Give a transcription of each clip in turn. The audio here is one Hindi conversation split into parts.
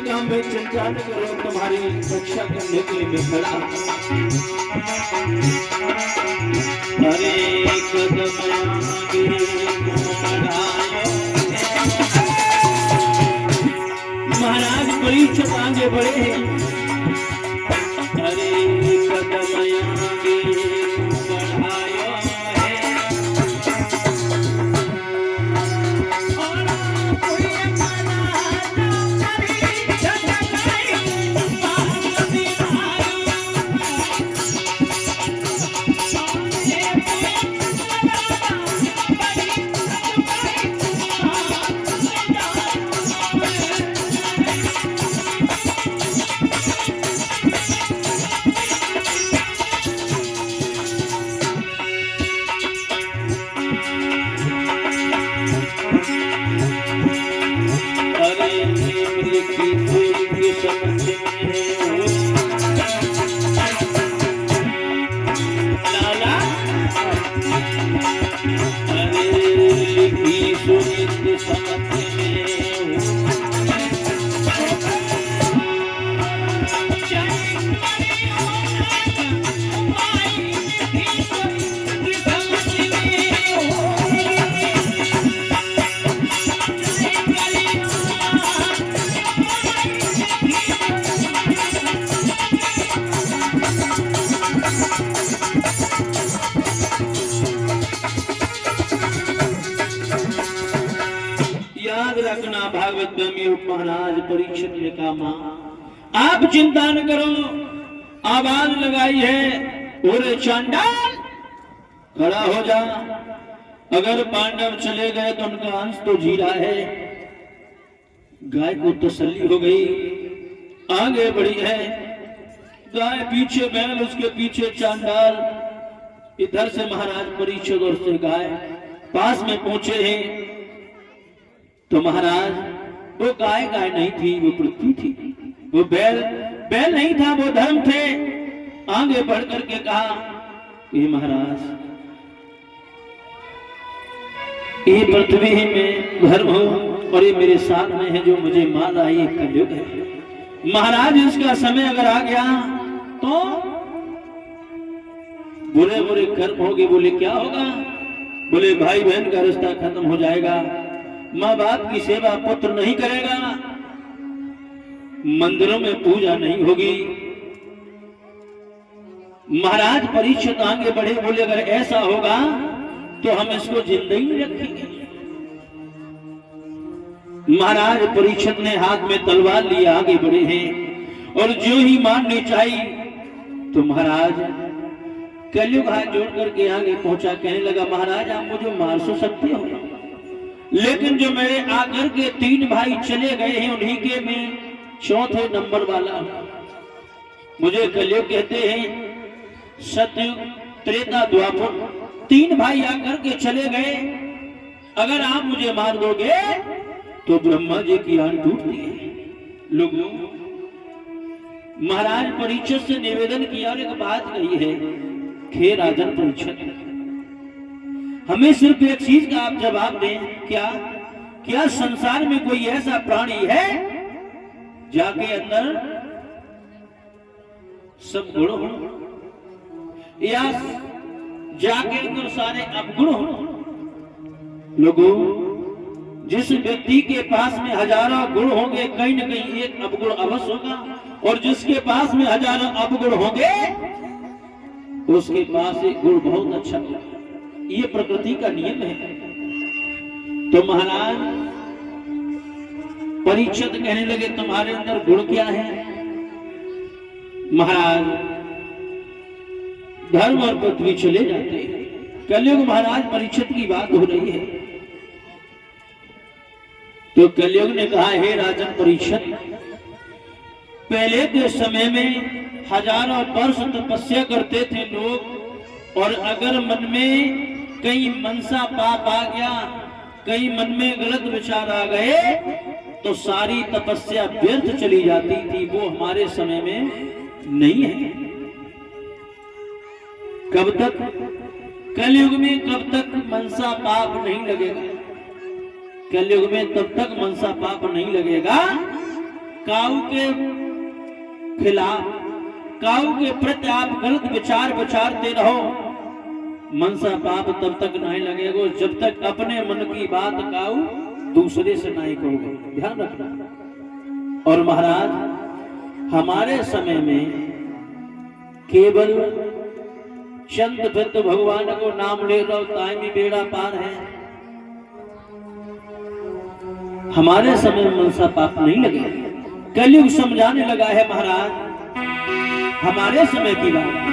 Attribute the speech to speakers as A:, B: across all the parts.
A: काम में चिंता न करो, तुम्हारी रक्षा करने के लिए मैं खड़ा। अरे कदम आगे बढ़ायो, महाराज परीक्षित आगे बढ़े हैं। अरे कदम आगे बढ़ायो है, रखना भागवत में महाराज परीक्षित ने कहा, मां आप चिंता न करो। आवाज लगाई है, ओरे चांडाल खड़ा हो जा। अगर पांडव चले गए तो उनका अंश तो जीरा है। गाय को तसल्ली हो गई, आगे बढ़ी है। गाय पीछे बैल, उसके पीछे चांडाल। इधर से महाराज परीक्षित और से गाय पास में पहुंचे हैं। तो महाराज वो गाय नहीं थी, वो पृथ्वी थी। वो बैल नहीं था, वो धर्म थे। आगे बढ़ करके कहा, ये महाराज ये पृथ्वी ही में धर्म हो और ये मेरे साथ में है जो मुझे मार रहा है, ये कलयुग है। महाराज इसका समय अगर आ गया तो बुरे बुरे कर्म होंगे। बोले क्या होगा? बोले भाई बहन का रिश्ता खत्म हो जाएगा, माँ बाप की सेवा पुत्र नहीं करेगा, मंदिरों में पूजा नहीं होगी। महाराज परीक्षित आगे बढ़े, बोले अगर ऐसा होगा तो हम इसको जिंदा ही नहीं रखेंगे। महाराज परीक्षित ने हाथ में तलवार लिए आगे बढ़े हैं और जो ही मारनी चाहिए तो महाराज कलयुग हाथ जोड़ करके आगे पहुंचा। कहने लगा, महाराज आप मुझे मार सो सकते हो, लेकिन जो मेरे आकर के 3 भाई चले गए हैं उन्हीं के मैं चौथे नंबर वाला। मुझे कलयुग कहते हैं, सतयुग त्रेता द्वापर 3 भाई आकर के चले गए। अगर आप मुझे मार दोगे तो ब्रह्मा जी की आंख टूटती है। लोगों महाराज परीक्षित से निवेदन किया और एक बात कही है, हे राजन परीक्षित, हमें सिर्फ एक चीज का आप जवाब दें। क्या संसार में कोई ऐसा प्राणी है जाके अंदर सब गुण हो, या जाके अंदर सारे अवगुण हो? लोगों जिस व्यक्ति के पास में हजारों गुण होंगे, कहीं न कहीं एक अवगुण अवश्य होगा, और जिसके पास में हजारों अवगुण होंगे उसके पास एक गुण बहुत अच्छा होगा। ये प्रकृति का नियम है। तो महाराज परीक्षित कहने लगे, तुम्हारे अंदर गुण क्या है? महाराज धर्म और पृथ्वी चले जाते हैं। कलयुग महाराज परीक्षित की बात हो रही है। तो कलयुग ने कहा, हे राजन परीक्षित, पहले के समय में हजारों वर्ष तपस्या करते थे लोग, और अगर मन में कहीं मनसा पाप आ गया, कहीं मन में गलत विचार आ गए तो सारी तपस्या व्यर्थ चली जाती थी। वो हमारे समय में नहीं है। कब तक? कलयुग में कब तक मनसा पाप नहीं लगेगा? कलयुग में तब तक मनसा पाप नहीं लगेगा काऊ के खिलाफ, काऊ के प्रति आप गलत विचार विचारते रहो, मनसा पाप तब तक नहीं लगेगा जब तक अपने मन की बात काऊ दूसरे से नहीं कहोगे। ध्यान रखना। और महाराज हमारे समय में केवल चंद वृद्ध भगवान को नाम ले रहा ताई में बेड़ा पार है। हमारे समय में मनसा पाप नहीं लगे। कलयुग समझाने लगा है महाराज हमारे समय की बात।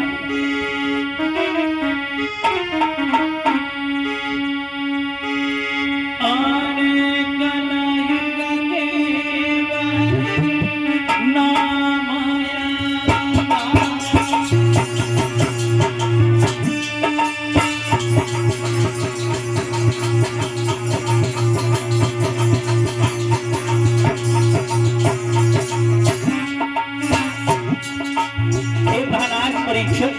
A: परीक्षक